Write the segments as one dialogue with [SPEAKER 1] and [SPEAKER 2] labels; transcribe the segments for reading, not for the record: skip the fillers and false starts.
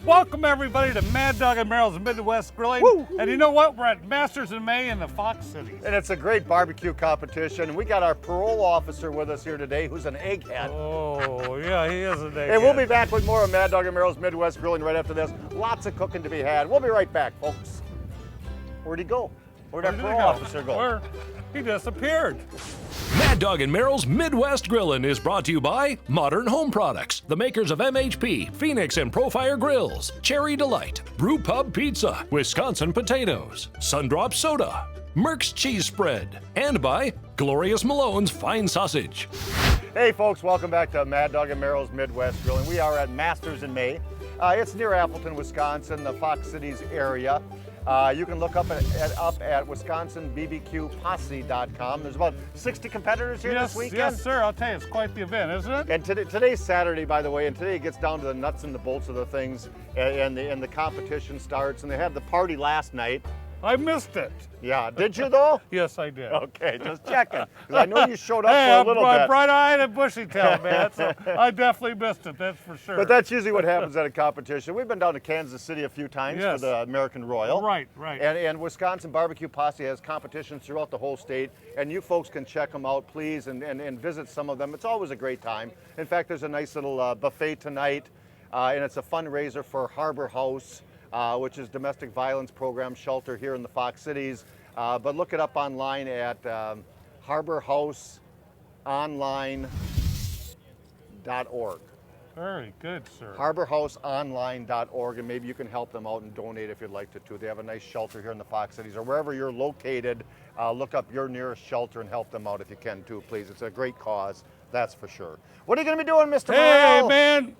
[SPEAKER 1] Welcome everybody to Mad Dog and Merrill's Midwest Grilling.
[SPEAKER 2] Woo!
[SPEAKER 1] And you know what? We're at Masters in May in the Fox Cities.
[SPEAKER 2] And it's a great barbecue competition. We got our parole officer with us here today, who's an egghead.
[SPEAKER 1] Oh, yeah, he is a egghead.
[SPEAKER 2] And we'll be back with more of Mad Dog and Merrill's Midwest Grilling right after this. Lots of cooking to be had. We'll be right back, folks. Where'd he go? Where'd our parole officer go?
[SPEAKER 1] He disappeared.
[SPEAKER 3] Mad Dog and Merrill's Midwest Grillin' is brought to you by Modern Home Products, the makers of MHP, Phoenix and Profire Grills, Cherry Delight, Brew Pub Pizza, Wisconsin Potatoes, Sundrop Soda, Merck's Cheese Spread, and by Glorious Malone's Fine Sausage.
[SPEAKER 2] Hey folks, welcome back to Mad Dog and Merrill's Midwest Grilling. We are at Masters in May. It's near Appleton, Wisconsin, the Fox Cities area. You can look up at wisconsinbbqposse.com. There's about 60 competitors here this weekend.
[SPEAKER 1] Yes, sir. I'll tell you, it's quite the event, isn't it?
[SPEAKER 2] And today's Saturday, by the way, and today it gets down to the nuts and the bolts of the things, and the competition starts. And they had the party last night.
[SPEAKER 1] I missed it.
[SPEAKER 2] Yeah, did you though?
[SPEAKER 1] Yes, I did.
[SPEAKER 2] Okay, just checking. Because I know you showed up
[SPEAKER 1] Hey,
[SPEAKER 2] for a little
[SPEAKER 1] I'm
[SPEAKER 2] bit.
[SPEAKER 1] bright-eyed and bushy-tailed, man. So I definitely missed it, that's for sure.
[SPEAKER 2] But that's usually what happens at a competition. We've been down to Kansas City a few times
[SPEAKER 1] Yes.
[SPEAKER 2] for the American Royal.
[SPEAKER 1] Right.
[SPEAKER 2] And Wisconsin Barbecue Posse has competitions throughout the whole state, and you folks can check them out, please, and visit some of them. It's always a great time. In fact, there's a nice little buffet tonight, and it's a fundraiser for Harbor House, which is domestic violence program shelter here in the Fox Cities. But look it up online at harborhouseonline.org.
[SPEAKER 1] Very good, sir.
[SPEAKER 2] harborhouseonline.org, and maybe you can help them out and donate if you'd like to too. They have a nice shelter here in the Fox Cities, or wherever you're located. Look up your nearest shelter and help them out if you can too, please. It's a great cause, that's for sure. What are you going to be doing, Mr.
[SPEAKER 1] Hey,
[SPEAKER 2] Morrell?
[SPEAKER 1] man,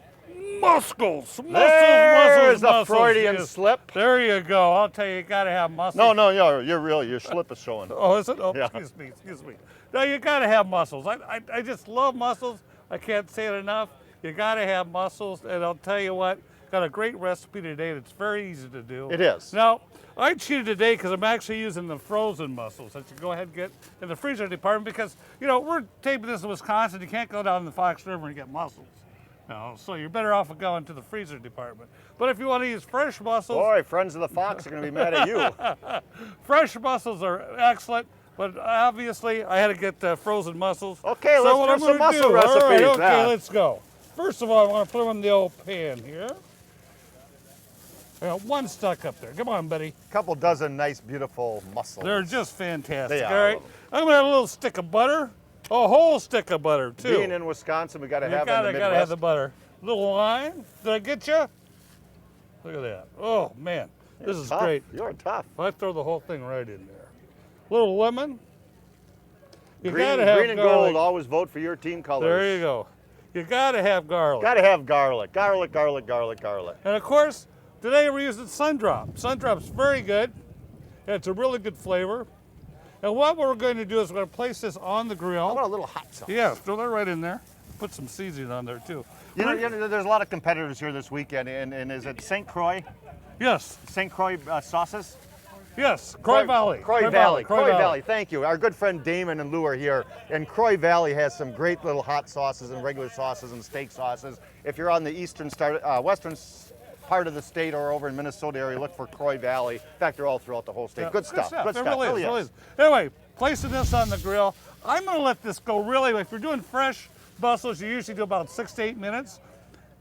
[SPEAKER 1] muscles.
[SPEAKER 2] There's a Freudian slip.
[SPEAKER 1] There you go. I'll tell you, you got to have muscles.
[SPEAKER 2] No, your slip is showing.
[SPEAKER 1] Oh, is it? Oh,
[SPEAKER 2] Yeah.
[SPEAKER 1] excuse me. No, you got to have muscles. I just love muscles. I can't say it enough. You got to have muscles, and I'll tell you what, got a great recipe today that's very easy to do.
[SPEAKER 2] It is.
[SPEAKER 1] Now, I cheated today because I'm actually using the frozen mussels that you go ahead and get in the freezer department because, you know, we're taping this in Wisconsin. You can't go down in the Fox River and get mussels. No, so you're better off going to the freezer department. But if you want to use fresh mussels...
[SPEAKER 2] Boy, friends of the Fox are going to be mad at you.
[SPEAKER 1] Fresh mussels are excellent, but obviously I had to get frozen mussels.
[SPEAKER 2] Okay,
[SPEAKER 1] so
[SPEAKER 2] let's do some mussel recipes.
[SPEAKER 1] All right, okay,
[SPEAKER 2] now.
[SPEAKER 1] let's go. First of all, I want to put them in the old pan here. I got one stuck up there. Come on, buddy.
[SPEAKER 2] A couple dozen nice, beautiful mussels.
[SPEAKER 1] They're just fantastic.
[SPEAKER 2] They are.
[SPEAKER 1] All right, I'm going to add a little stick of butter. A whole stick of butter, too.
[SPEAKER 2] Being in Wisconsin, we got to have it in the Midwest.
[SPEAKER 1] Gotta have the butter. Little lime. Did I get you? Look at that. Oh, man. This is
[SPEAKER 2] tough.
[SPEAKER 1] great.
[SPEAKER 2] You're tough.
[SPEAKER 1] I throw the whole thing right in there. Little lemon. You
[SPEAKER 2] Green,
[SPEAKER 1] gotta have
[SPEAKER 2] green and
[SPEAKER 1] garlic.
[SPEAKER 2] gold, always vote for your team colors.
[SPEAKER 1] There you go. You gotta have garlic.
[SPEAKER 2] Got to have garlic. Garlic.
[SPEAKER 1] And of course, today we're using Sundrop. Sundrop's very good. It's a really good flavor. And what we're going to do is we're going to place this on the grill.
[SPEAKER 2] How about a little hot sauce?
[SPEAKER 1] Yeah, throw that right in there. Put some seasoning on there too.
[SPEAKER 2] You know, there's a lot of competitors here this weekend, and is it St. Croix?
[SPEAKER 1] Yes.
[SPEAKER 2] St. Croix sauces?
[SPEAKER 1] Yes, Croix Valley.
[SPEAKER 2] Croix Valley. Thank you. Our good friend Damon and Lou are here, and Croix Valley has some great little hot sauces and regular sauces and steak sauces. If you're on the western part of the state or over in Minnesota area, look for Croix Valley. In fact, they're all throughout the whole state.
[SPEAKER 1] Yeah,
[SPEAKER 2] Good stuff. Good
[SPEAKER 1] It
[SPEAKER 2] stuff.
[SPEAKER 1] really is. Anyway, placing this on the grill, I'm going to let this go really. If you're doing fresh mussels, you usually do about 6 to 8 minutes.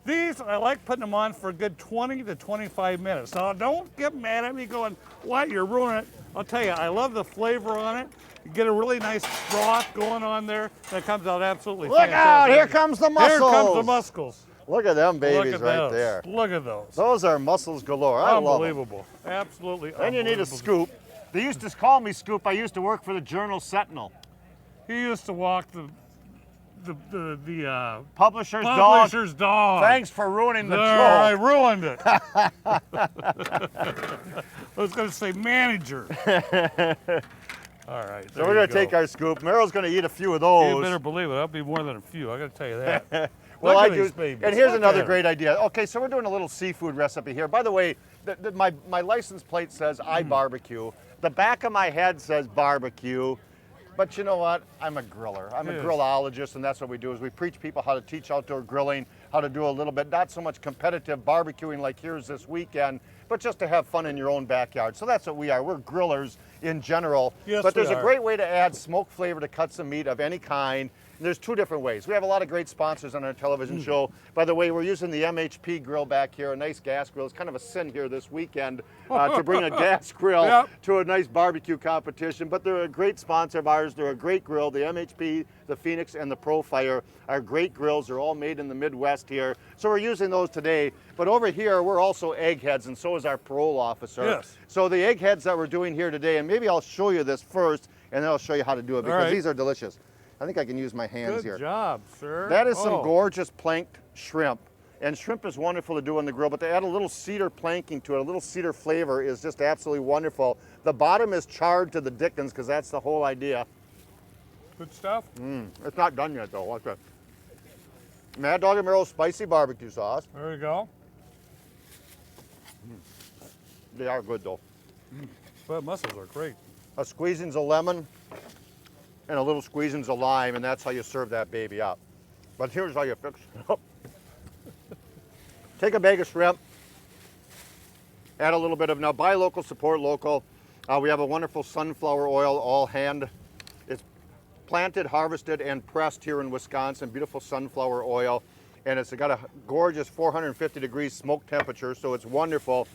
[SPEAKER 1] These, I like putting them on for a good 20 to 25 minutes. Now, don't get mad at me going, what, you're ruining it. I'll tell you, I love the flavor on it. You get a really nice broth going on there, and it comes out absolutely
[SPEAKER 2] Look
[SPEAKER 1] fantastic.
[SPEAKER 2] out, here comes the mussels.
[SPEAKER 1] Here comes the mussels.
[SPEAKER 2] Look at them babies
[SPEAKER 1] Look at
[SPEAKER 2] right
[SPEAKER 1] those.
[SPEAKER 2] there.
[SPEAKER 1] Look at those.
[SPEAKER 2] Those are mussels galore. I love them.
[SPEAKER 1] Unbelievable. Absolutely
[SPEAKER 2] Then you need a
[SPEAKER 1] unbelievable.
[SPEAKER 2] scoop. They used to call me Scoop. I used to work for the Journal Sentinel.
[SPEAKER 1] He used to walk the
[SPEAKER 2] Publisher's
[SPEAKER 1] publisher's dog.
[SPEAKER 2] Thanks for ruining the
[SPEAKER 1] I
[SPEAKER 2] joke.
[SPEAKER 1] ruined it. I was going to say manager. All right.
[SPEAKER 2] So we're going to take our scoop. Merrill's going to eat a few of those.
[SPEAKER 1] You better believe it. That'll be more than a few. I got to tell you that.
[SPEAKER 2] Well,
[SPEAKER 1] Look
[SPEAKER 2] I
[SPEAKER 1] at
[SPEAKER 2] do.
[SPEAKER 1] these babies.
[SPEAKER 2] And here's
[SPEAKER 1] Look
[SPEAKER 2] another
[SPEAKER 1] at
[SPEAKER 2] great idea. Okay, so we're doing a little seafood recipe here. By the way, my license plate says I barbecue. The back of my head says barbecue. But you know what? I'm a griller. I'm a grillologist, and that's what we do is we preach people how to teach outdoor grilling. how to do a little bit, not so much competitive barbecuing like here's this weekend, but just to have fun in your own backyard. So that's what we are. We're grillers in general.
[SPEAKER 1] Yes,
[SPEAKER 2] but there's
[SPEAKER 1] we
[SPEAKER 2] a
[SPEAKER 1] are.
[SPEAKER 2] great way to add smoke flavor to cuts of meat of any kind. There's two different ways. We have a lot of great sponsors on our television show. By the way, we're using the MHP grill back here, a nice gas grill. It's kind of a sin here this weekend to bring a gas grill
[SPEAKER 1] Yep.
[SPEAKER 2] to a nice barbecue competition, but they're a great sponsor of ours. They're a great grill. The MHP, the Phoenix, and the Profire are great grills. They're all made in the Midwest here. So we're using those today. But over here, we're also eggheads, and so is our parole officer.
[SPEAKER 1] Yes.
[SPEAKER 2] So the eggheads that we're doing here today, and maybe I'll show you this first, and then I'll show you how to do it, because
[SPEAKER 1] right.
[SPEAKER 2] these are delicious. I think I can use my hands
[SPEAKER 1] Good
[SPEAKER 2] here.
[SPEAKER 1] job, sir.
[SPEAKER 2] That is some
[SPEAKER 1] Oh.
[SPEAKER 2] gorgeous planked shrimp. And shrimp is wonderful to do on the grill, but to add a little cedar planking to it, a little cedar flavor is just absolutely wonderful. The bottom is charred to the dickens because that's the whole idea.
[SPEAKER 1] Good stuff.
[SPEAKER 2] It's not done yet though. Watch that. Mad Dog and Merrill's spicy barbecue sauce.
[SPEAKER 1] There you go.
[SPEAKER 2] They are good though.
[SPEAKER 1] But mussels are great.
[SPEAKER 2] A squeezings of lemon and a little squeezings of lime, and that's how you serve that baby up. But here's how you fix it up. Take a bag of shrimp, add a little bit of, now buy local, support local. We have a wonderful sunflower oil, all hand. It's planted, harvested, and pressed here in Wisconsin, beautiful sunflower oil. And it's got a gorgeous 450 degrees smoke temperature, so it's wonderful.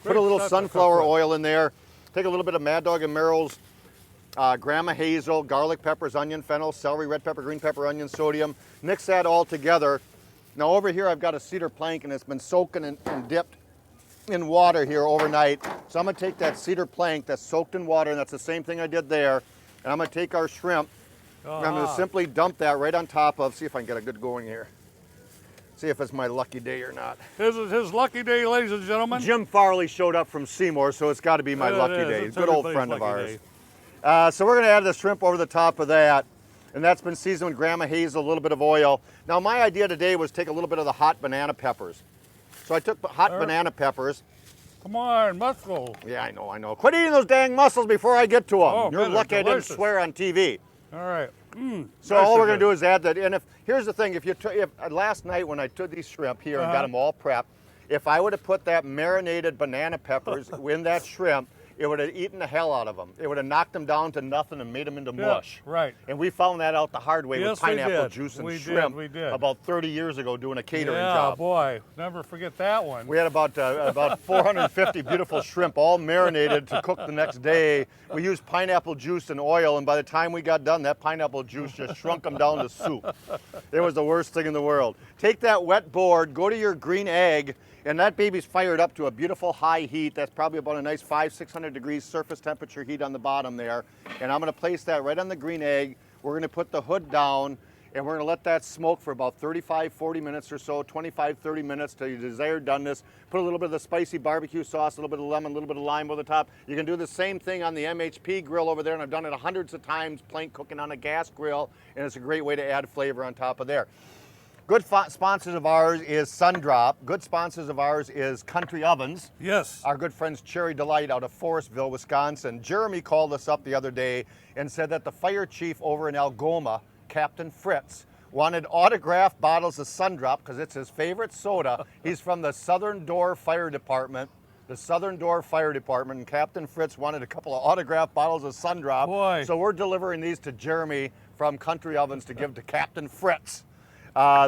[SPEAKER 2] Put a
[SPEAKER 1] Great
[SPEAKER 2] little
[SPEAKER 1] stuff to cook
[SPEAKER 2] sunflower
[SPEAKER 1] with.
[SPEAKER 2] oil in there. Take a little bit of Mad Dog and Merrill's Grandma Hazel, garlic peppers, onion, fennel, celery, red pepper, green pepper, onion, sodium. Mix that all together. Now over here I've got a cedar plank, and it's been soaking and dipped in water here overnight. So I'm gonna take that cedar plank that's soaked in water, and that's the same thing I did there. And I'm gonna take our shrimp, and I'm gonna simply dump that right on top of, see if I can get a good going here. See if it's my lucky day or not.
[SPEAKER 1] This is his lucky day, ladies and gentlemen.
[SPEAKER 2] Jim Farley showed up from Seymour, so it's gotta be my
[SPEAKER 1] It
[SPEAKER 2] lucky
[SPEAKER 1] is.
[SPEAKER 2] day.
[SPEAKER 1] It's
[SPEAKER 2] Good old
[SPEAKER 1] everybody's
[SPEAKER 2] friend of
[SPEAKER 1] lucky
[SPEAKER 2] ours.
[SPEAKER 1] day.
[SPEAKER 2] So we're gonna add the shrimp over the top of that, and that's been seasoned with Grandma Hazel, a little bit of oil. Now my idea today was take a little bit of the hot banana peppers. So I took hot banana peppers.
[SPEAKER 1] Come on, mussels.
[SPEAKER 2] Yeah, I know. Quit eating those dang mussels before I get to them.
[SPEAKER 1] Oh,
[SPEAKER 2] You're
[SPEAKER 1] man, they're
[SPEAKER 2] lucky I didn't
[SPEAKER 1] delicious.
[SPEAKER 2] swear on TV.
[SPEAKER 1] All right.
[SPEAKER 2] So all we're gonna do is add that. And here's the thing, if last night when I took these shrimp here and got them all prepped, if I would have put that marinated banana peppers in that shrimp, it would have eaten the hell out of them. It would have knocked them down to nothing and made them into mush.
[SPEAKER 1] Right.
[SPEAKER 2] And we found that out the hard way
[SPEAKER 1] Yes,
[SPEAKER 2] with
[SPEAKER 1] we
[SPEAKER 2] pineapple
[SPEAKER 1] did.
[SPEAKER 2] juice and
[SPEAKER 1] We did,
[SPEAKER 2] shrimp
[SPEAKER 1] we did.
[SPEAKER 2] about 30 years ago doing a catering
[SPEAKER 1] Yeah,
[SPEAKER 2] job.
[SPEAKER 1] boy. Never forget that one.
[SPEAKER 2] We had about 450 beautiful shrimp all marinated to cook the next day. We used pineapple juice and oil, and by the time we got done, that pineapple juice just shrunk them down to soup. It was the worst thing in the world. Take that wet board, go to your green egg, and that baby's fired up to a beautiful high heat. That's probably about a nice 500-600 degrees surface temperature heat on the bottom there. And I'm gonna place that right on the green egg. We're gonna put the hood down, and we're gonna let that smoke for about 35-40 minutes or so, 25-30 minutes to your desired doneness. Put a little bit of the spicy barbecue sauce, a little bit of lemon, a little bit of lime over the top. You can do the same thing on the MHP grill over there, and I've done it hundreds of times, plank cooking on a gas grill, and it's a great way to add flavor on top of there. Good sponsors of ours is Sundrop. Good sponsors of ours is Country Ovens.
[SPEAKER 1] Yes.
[SPEAKER 2] Our good friends Cherry Delight out of Forestville, Wisconsin. Jeremy called us up the other day and said that the fire chief over in Algoma, Captain Fritz, wanted autographed bottles of Sundrop because it's his favorite soda. He's from the Southern Door Fire Department. The Southern Door Fire Department, and Captain Fritz wanted a couple of autographed bottles of Sundrop.
[SPEAKER 1] Boy.
[SPEAKER 2] So we're delivering these to Jeremy from Country Ovens to give to Captain Fritz.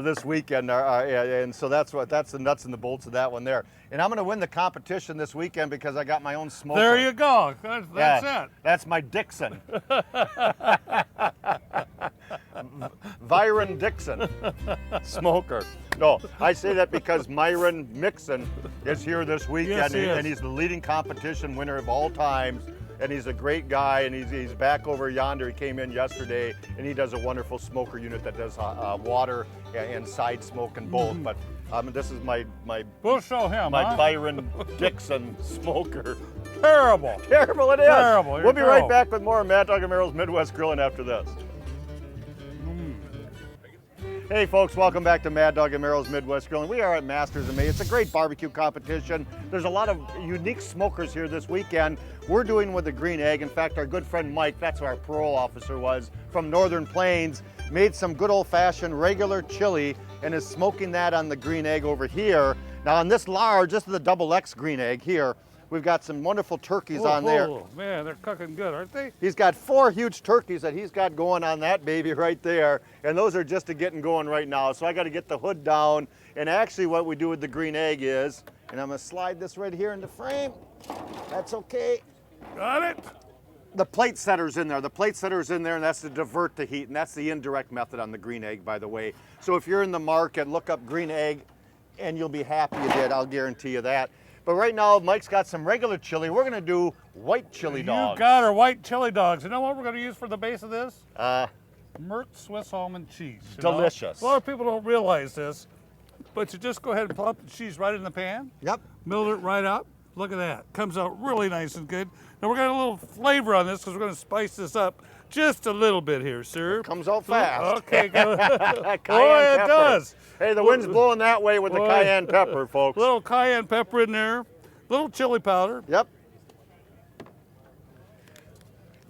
[SPEAKER 2] This weekend, and so that's the nuts and the bolts of that one there. And I'm going to win the competition this weekend because I got my own smoker.
[SPEAKER 1] There you go. That's it.
[SPEAKER 2] That's my Dixon. Byron Dixon smoker. No, I say that because Myron Mixon is here this weekend,
[SPEAKER 1] Yes, he is.
[SPEAKER 2] and he's the leading competition winner of all times. And he's a great guy, and he's back over yonder. He came in yesterday, and he does a wonderful smoker unit that does water and side smoke and both. But this is my
[SPEAKER 1] We'll show him, huh?
[SPEAKER 2] Byron Dixon smoker.
[SPEAKER 1] Terrible.
[SPEAKER 2] Terrible it is.
[SPEAKER 1] Terrible.
[SPEAKER 2] We'll be right
[SPEAKER 1] Terrible.
[SPEAKER 2] back with more of Mad Dog and Merrill's Midwest Grilling after this. Hey folks, welcome back to Mad Dog and Merrill's Midwest Grilling. We are at Masters of May. It's a great barbecue competition. There's a lot of unique smokers here this weekend. We're doing with the green egg. In fact, our good friend Mike, that's who our parole officer was, from Northern Plains, made some good old-fashioned regular chili and is smoking that on the green egg over here. Now on this large, this is the double X green egg here, we've got some wonderful turkeys on there.
[SPEAKER 1] Oh, man, they're cooking good, aren't they?
[SPEAKER 2] He's got 4 huge turkeys that he's got going on that baby right there, and those are just getting going right now. So I got to get the hood down, and actually what we do with the green egg is, and I'm going to slide this right here into frame. That's okay.
[SPEAKER 1] Got it.
[SPEAKER 2] The plate setter's in there. The plate setter's in there, and that's to divert the heat, and that's the indirect method on the green egg, by the way. So if you're in the market, look up green egg, and you'll be happy you did. I'll guarantee you that. But right now, Mike's got some regular chili. We're gonna do white chili dogs.
[SPEAKER 1] You got our white chili dogs. You know what we're gonna use for the base of this? Merck Swiss almond cheese.
[SPEAKER 2] Delicious.
[SPEAKER 1] A lot of people don't realize this, but you just go ahead and plop the cheese right in the pan.
[SPEAKER 2] Yep.
[SPEAKER 1] Melt it right up. Look at that. Comes out really nice and good. Now we're got a little flavor on this because we're gonna spice this up just a little bit here, sir.
[SPEAKER 2] Comes out fast.
[SPEAKER 1] Okay, good.
[SPEAKER 2] Cayenne
[SPEAKER 1] Boy, it
[SPEAKER 2] pepper.
[SPEAKER 1] does.
[SPEAKER 2] Hey, the wind's blowing that way with the
[SPEAKER 1] Boy.
[SPEAKER 2] cayenne pepper, folks.
[SPEAKER 1] Little cayenne pepper in there, little chili powder.
[SPEAKER 2] Yep.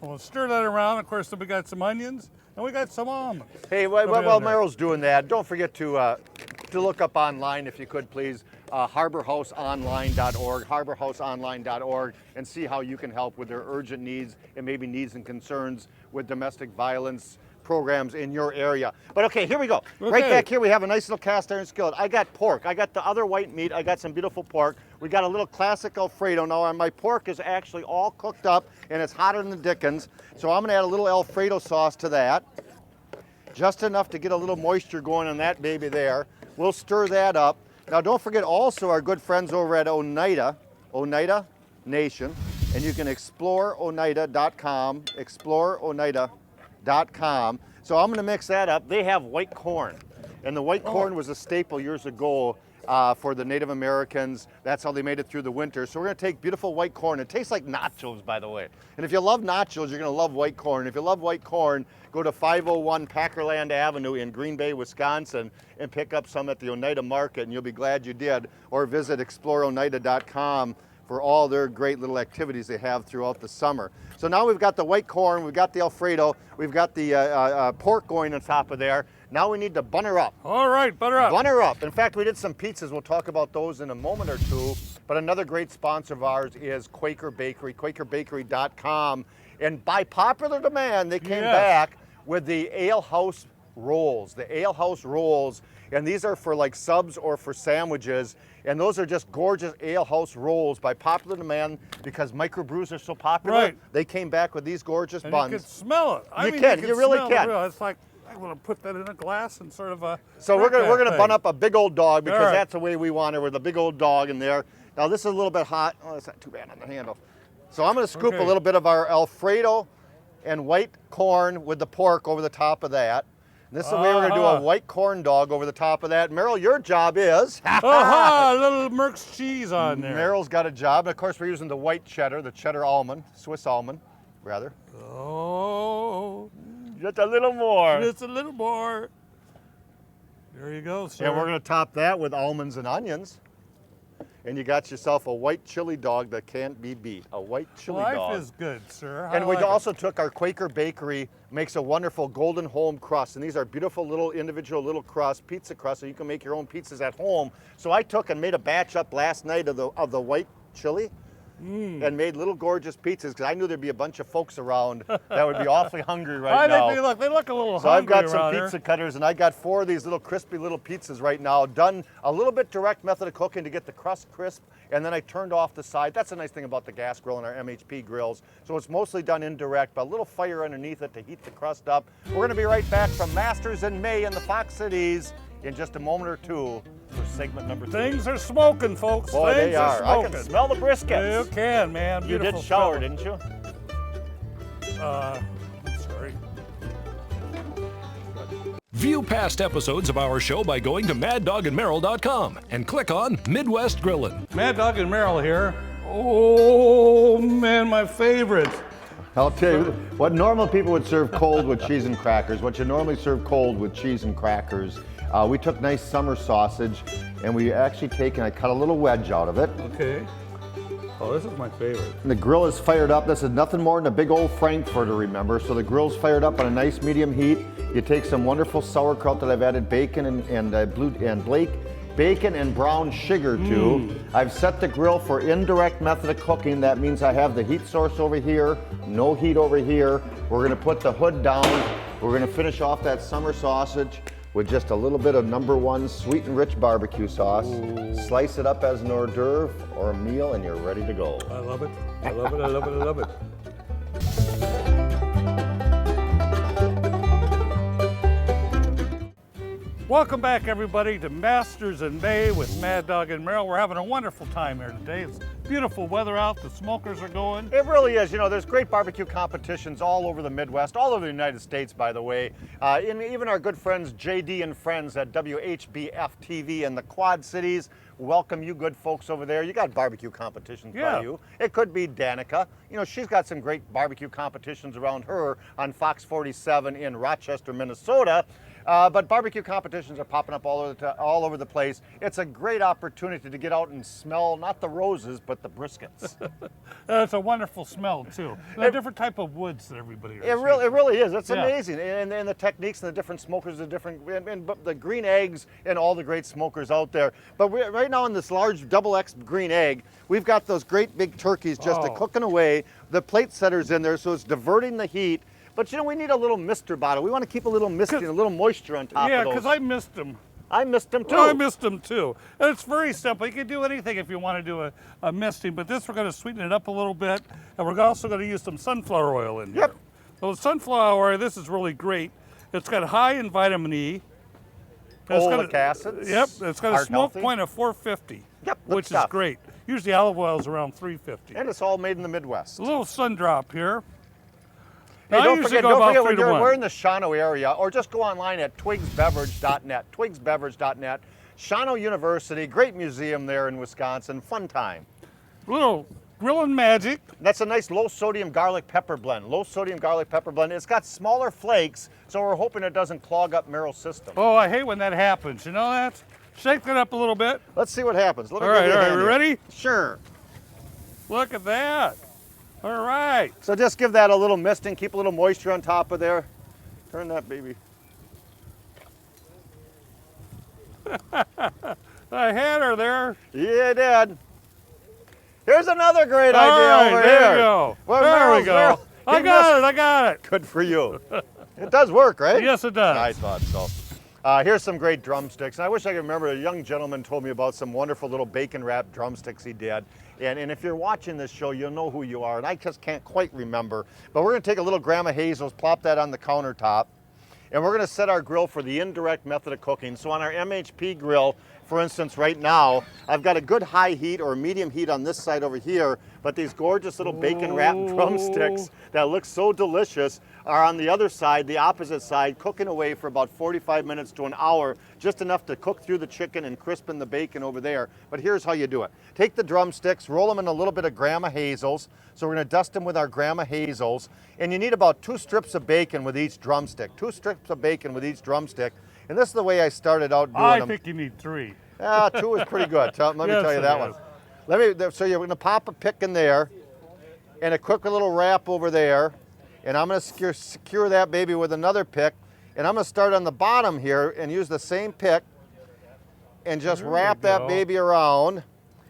[SPEAKER 1] We'll stir that around. Of course, then we got some onions and we got some almonds.
[SPEAKER 2] Hey, while Meryl's doing that, don't forget to look up online, if you could, please, harborhouseonline.org, harborhouseonline.org, and see how you can help with their urgent needs and maybe needs and concerns with domestic violence programs in your area. But okay, here we go. Right
[SPEAKER 1] Okay.
[SPEAKER 2] back here we have a nice little cast iron skillet. I got pork. I got the other white meat. I got some beautiful pork. We got a little classic Alfredo now, and my pork is actually all cooked up and it's hotter than the dickens. So I'm gonna add a little Alfredo sauce to that. Just enough to get a little moisture going on that baby there. We'll stir that up. Now don't forget also our good friends over at Oneida Nation, and you can explore oneida.com, exploreoneida.com. So I'm gonna mix that up. They have white corn, and the white corn was a staple years ago for the Native Americans. That's how they made it through the winter. So we're gonna take beautiful white corn. It tastes like nachos, by the way. And if you love nachos, you're gonna love white corn. If you love white corn, go to 501 Packerland Avenue in Green Bay, Wisconsin, and pick up some at the Oneida Market, and you'll be glad you did. Or visit exploreoneida.com for all their great little activities they have throughout the summer. So now we've got the white corn, we've got the Alfredo, we've got the pork going on top of there. Now we need to bun her up.
[SPEAKER 1] All right, butter up.
[SPEAKER 2] Bun her up. In fact, we did some pizzas. We'll talk about those in a moment or two. But another great sponsor of ours is Quaker Bakery, quakerbakery.com. And by popular demand, they came back with the Ale House rolls, the Ale House rolls. And these are for like subs or for sandwiches. And those are just gorgeous Ale House rolls by popular demand because microbrews are so popular.
[SPEAKER 1] Right.
[SPEAKER 2] They came back with these gorgeous
[SPEAKER 1] And
[SPEAKER 2] buns.
[SPEAKER 1] you can smell it. I
[SPEAKER 2] You
[SPEAKER 1] mean,
[SPEAKER 2] can. You really
[SPEAKER 1] smell
[SPEAKER 2] can.
[SPEAKER 1] it. It's like, I want to put that in a glass and sort of a.
[SPEAKER 2] So we're gonna bun up a big old dog because
[SPEAKER 1] All right.
[SPEAKER 2] that's the way we want it, with a big old dog in there. Now this is a little bit hot. Oh, that's not too bad on the handle. So I'm gonna scoop a little bit of our Alfredo and white corn with the pork over the top of that. And this is the way we're gonna do a white corn dog over the top of that. Meryl, your job is.
[SPEAKER 1] Aha! A little Merck's cheese on there.
[SPEAKER 2] Meryl's got a job. And of course, we're using the white cheddar, the cheddar almond, Swiss almond, rather.
[SPEAKER 1] Oh.
[SPEAKER 2] Just a little more.
[SPEAKER 1] Just a little more. There you go, sir.
[SPEAKER 2] And we're gonna top that with almonds and onions. And you got yourself a white chili dog that can't be beat. A white chili dog.
[SPEAKER 1] Life is good, sir.
[SPEAKER 2] And we also took our Quaker Bakery, makes a wonderful golden home crust. And these are beautiful little individual little crust, pizza crust, so you can make your own pizzas at home. So I took and made a batch up last night of the white chili. And made little gorgeous pizzas because I knew there'd be a bunch of folks around that would be awfully hungry right now.
[SPEAKER 1] They look a little
[SPEAKER 2] So I've
[SPEAKER 1] hungry
[SPEAKER 2] got some
[SPEAKER 1] around
[SPEAKER 2] pizza cutters, and I got 4 of these little crispy little pizzas right now, done a little bit direct method of cooking to get the crust crisp, and then I turned off the side. That's the nice thing about the gas grill and our MHP grills. So it's mostly done indirect, but a little fire underneath it to heat the crust up. We're going to be right back from Masters in May in the Fox Cities in just a moment or two for segment number 2.
[SPEAKER 1] Things are smoking, folks.
[SPEAKER 2] Boy,
[SPEAKER 1] Things
[SPEAKER 2] they are. I
[SPEAKER 1] smoking.
[SPEAKER 2] can smell the briskets.
[SPEAKER 1] You can, man.
[SPEAKER 2] You
[SPEAKER 1] Beautiful
[SPEAKER 2] did shower,
[SPEAKER 1] smell.
[SPEAKER 2] didn't you?
[SPEAKER 1] Sorry.
[SPEAKER 3] View past episodes of our show by going to maddogandmerrill.com and click on Midwest Grillin'.
[SPEAKER 1] Mad Dog and Merrill here. Oh, man, my favorite.
[SPEAKER 2] I'll tell you, what normal people would serve cold with cheese and crackers, what you normally serve cold with cheese and crackers, we took nice summer sausage and we actually I cut a little wedge out of it.
[SPEAKER 1] Okay. Oh, this is my favorite.
[SPEAKER 2] And the grill is fired up. This is nothing more than a big old Frankfurter, remember? So the grill's fired up on a nice medium heat. You take some wonderful sauerkraut that I've added bacon bacon and brown sugar to. I've set the grill for indirect method of cooking. That means I have the heat source over here, no heat over here. We're gonna put the hood down. We're gonna finish off that summer sausage with just a little bit of #1 sweet and rich barbecue sauce. Slice it up as an hors d'oeuvre or a meal and you're ready to go.
[SPEAKER 1] I love it. I love it. I love it. I love it. Welcome back, everybody, to Masters in May with Mad Dog and Merrill. We're having a wonderful time here today. It's beautiful weather out. The smokers are going.
[SPEAKER 2] It really is. You know, there's great barbecue competitions all over the Midwest, all over the United States, by the way. And even our good friends, JD and Friends at WHBF TV in the Quad Cities, welcome you good folks over there. You got barbecue competitions by you. It could be Danica. You know, she's got some great barbecue competitions around her on Fox 47 in Rochester, Minnesota. But barbecue competitions are popping up all over the place. It's a great opportunity to get out and smell not the roses, but the briskets.
[SPEAKER 1] It's a wonderful smell too. A different type of woods that everybody.
[SPEAKER 2] It really is. It's amazing, and the techniques and the different smokers, and the green eggs and all the great smokers out there. But right now in this large XX green egg, we've got those great big turkeys just cooking away. The plate setter's in there, so it's diverting the heat. But you know, we need a little mister bottle. We want to keep a little misty and a little moisture on top of those.
[SPEAKER 1] Yeah, because I missed them.
[SPEAKER 2] I missed them too.
[SPEAKER 1] Well, I missed them too. And it's very simple. You can do anything if you want to do a misting, but this we're going to sweeten it up a little bit, and we're also going to use some sunflower oil in here.
[SPEAKER 2] Yep.
[SPEAKER 1] So sunflower oil, this is really great. It's got high in vitamin E.
[SPEAKER 2] Oleic acids.
[SPEAKER 1] Yep. It's got a smoke point of 450.
[SPEAKER 2] Yep.
[SPEAKER 1] Which is great. Usually olive oil is around 350.
[SPEAKER 2] And it's all made in the Midwest.
[SPEAKER 1] A little sun drop here.
[SPEAKER 2] Hey, don't forget when we're in the Shawano area, or just go online at twigsbeverage.net, twigsbeverage.net. Shawano University, great museum there in Wisconsin, fun time.
[SPEAKER 1] Little grilling magic.
[SPEAKER 2] That's a nice low sodium garlic pepper blend. Low sodium garlic pepper blend. It's got smaller flakes, so we're hoping it doesn't clog up Merrill's system.
[SPEAKER 1] Oh, I hate when that happens. You know that? Shake it up a little bit.
[SPEAKER 2] Let's see what happens.
[SPEAKER 1] All right, we ready?
[SPEAKER 2] Sure.
[SPEAKER 1] Look at that. All right.
[SPEAKER 2] So just give that a little misting, keep a little moisture on top of there. Turn that baby.
[SPEAKER 1] I had her there.
[SPEAKER 2] Yeah, Dad. Here's another great idea over
[SPEAKER 1] there
[SPEAKER 2] here.
[SPEAKER 1] You go.
[SPEAKER 2] Well,
[SPEAKER 1] there we go. I got it.
[SPEAKER 2] Good for you. It does work, right?
[SPEAKER 1] Yes, it does.
[SPEAKER 2] I thought so. Here's some great drumsticks. And I wish I could remember, a young gentleman told me about some wonderful little bacon wrapped drumsticks he did. And if you're watching this show, you'll know who you are. And I just can't quite remember. But we're going to take a little Grandma Hazel's, plop that on the countertop. And we're going to set our grill for the indirect method of cooking. So on our MHP grill, for instance, right now, I've got a good high heat or medium heat on this side over here, but these gorgeous little bacon wrapped drumsticks that look so delicious are on the other side, the opposite side, cooking away for about 45 minutes to an hour, just enough to cook through the chicken and crispen the bacon over there. But here's how you do it. Take the drumsticks, roll them in a little bit of Grandma Hazel's. So we're going to dust them with our Grandma Hazel's. And you need about 2 strips of bacon with each drumstick. 2 strips of bacon with each drumstick. And this is the way I started out doing them.
[SPEAKER 1] I think you need 3.
[SPEAKER 2] 2 is pretty good. Let me tell you that one. So you're going to pop a pick in there and a quick little wrap over there. And I'm going to secure that baby with another pick. And I'm going to start on the bottom here and use the same pick and just wrap that baby around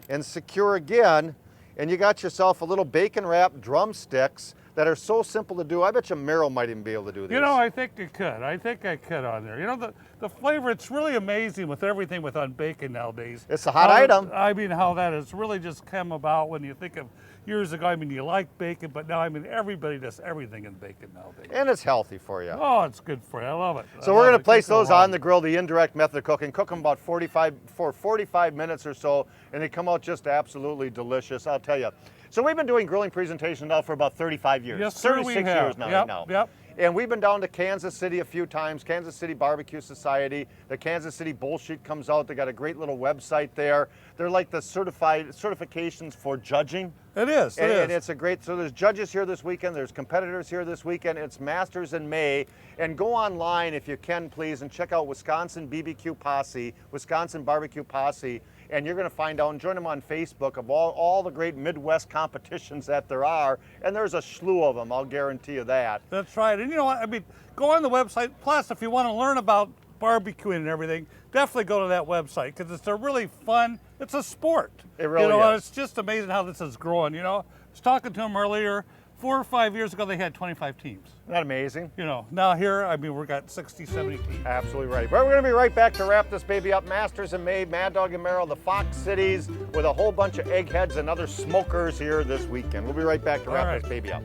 [SPEAKER 2] and secure again. And you got yourself a little bacon wrapped drumsticks that are so simple to do. I bet you Merrill might even be able to do these.
[SPEAKER 1] You know, I think you could. I think I could on there. You know, the flavor, it's really amazing with everything on bacon nowadays.
[SPEAKER 2] It's a hot item.
[SPEAKER 1] I mean, how that has really just come about when you think of years ago. I mean, you like bacon, but now, I mean, everybody does everything in bacon nowadays.
[SPEAKER 2] And it's healthy for you.
[SPEAKER 1] Oh, it's good for you. I love it.
[SPEAKER 2] So we're going to place those on the grill, the indirect method of cooking. Cook them about 45 minutes or so, and they come out just absolutely delicious, I'll tell you. So we've been doing grilling presentations now for about 35 years.
[SPEAKER 1] Yes, sir,
[SPEAKER 2] 36
[SPEAKER 1] we have.
[SPEAKER 2] years now.
[SPEAKER 1] Yep.
[SPEAKER 2] And we've been down to Kansas City a few times, Kansas City Barbecue Society. The Kansas City Bull Sheet comes out. They got a great little website there. They're like the certifications for judging.
[SPEAKER 1] It is.
[SPEAKER 2] And it's a great, so there's judges here this weekend, there's competitors here this weekend, it's Masters in May. And go online if you can, please, and check out Wisconsin BBQ Posse, Wisconsin Barbecue Posse. and you're going to find out and join them on Facebook of all the great Midwest competitions that there are, and there's a slew of them, I'll guarantee you that.
[SPEAKER 1] That's right. And you know what? I mean, go on the website. Plus, if you want to learn about barbecuing and everything, definitely go to that website because it's a really fun, it's a sport.
[SPEAKER 2] It really
[SPEAKER 1] and
[SPEAKER 2] is.
[SPEAKER 1] It's just amazing how this is growing. I was talking to them earlier. 4 or 5 years ago, they had 25 teams.
[SPEAKER 2] Isn't that amazing?
[SPEAKER 1] Now here, I mean, we've got 60, 70 teams.
[SPEAKER 2] Absolutely right. But we're going to be right back to wrap this baby up. Masters and Maid, Mad Dog and Merrill, the Fox Cities, with a whole bunch of eggheads and other smokers here this weekend. We'll be right back to wrap this baby up.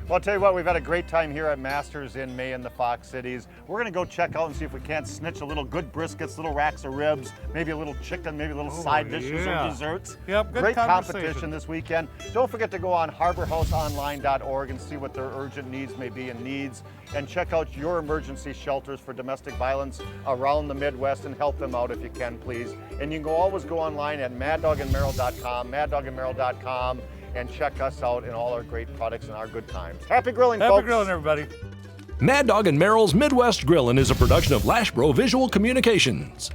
[SPEAKER 2] Well, I'll tell you what, we've had a great time here at Masters in May in the Fox Cities. We're going to go check out and see if we can't snitch a little good briskets, little racks of ribs, maybe a little chicken, maybe a little side dishes or desserts.
[SPEAKER 1] Yep, good
[SPEAKER 2] great
[SPEAKER 1] conversation.
[SPEAKER 2] competition this weekend. Don't forget to go on harborhouseonline.org and see what their urgent needs may be and check out your emergency shelters for domestic violence around the Midwest and help them out if you can, please. And you can always go online at maddogandmerrill.com, maddogandmerrill.com, and check us out and all our great products and our good times. Happy grilling, folks.
[SPEAKER 1] Happy grilling, everybody.
[SPEAKER 3] Mad Dog and Merrill's Midwest Grillin' is a production of Lashbro Visual Communications.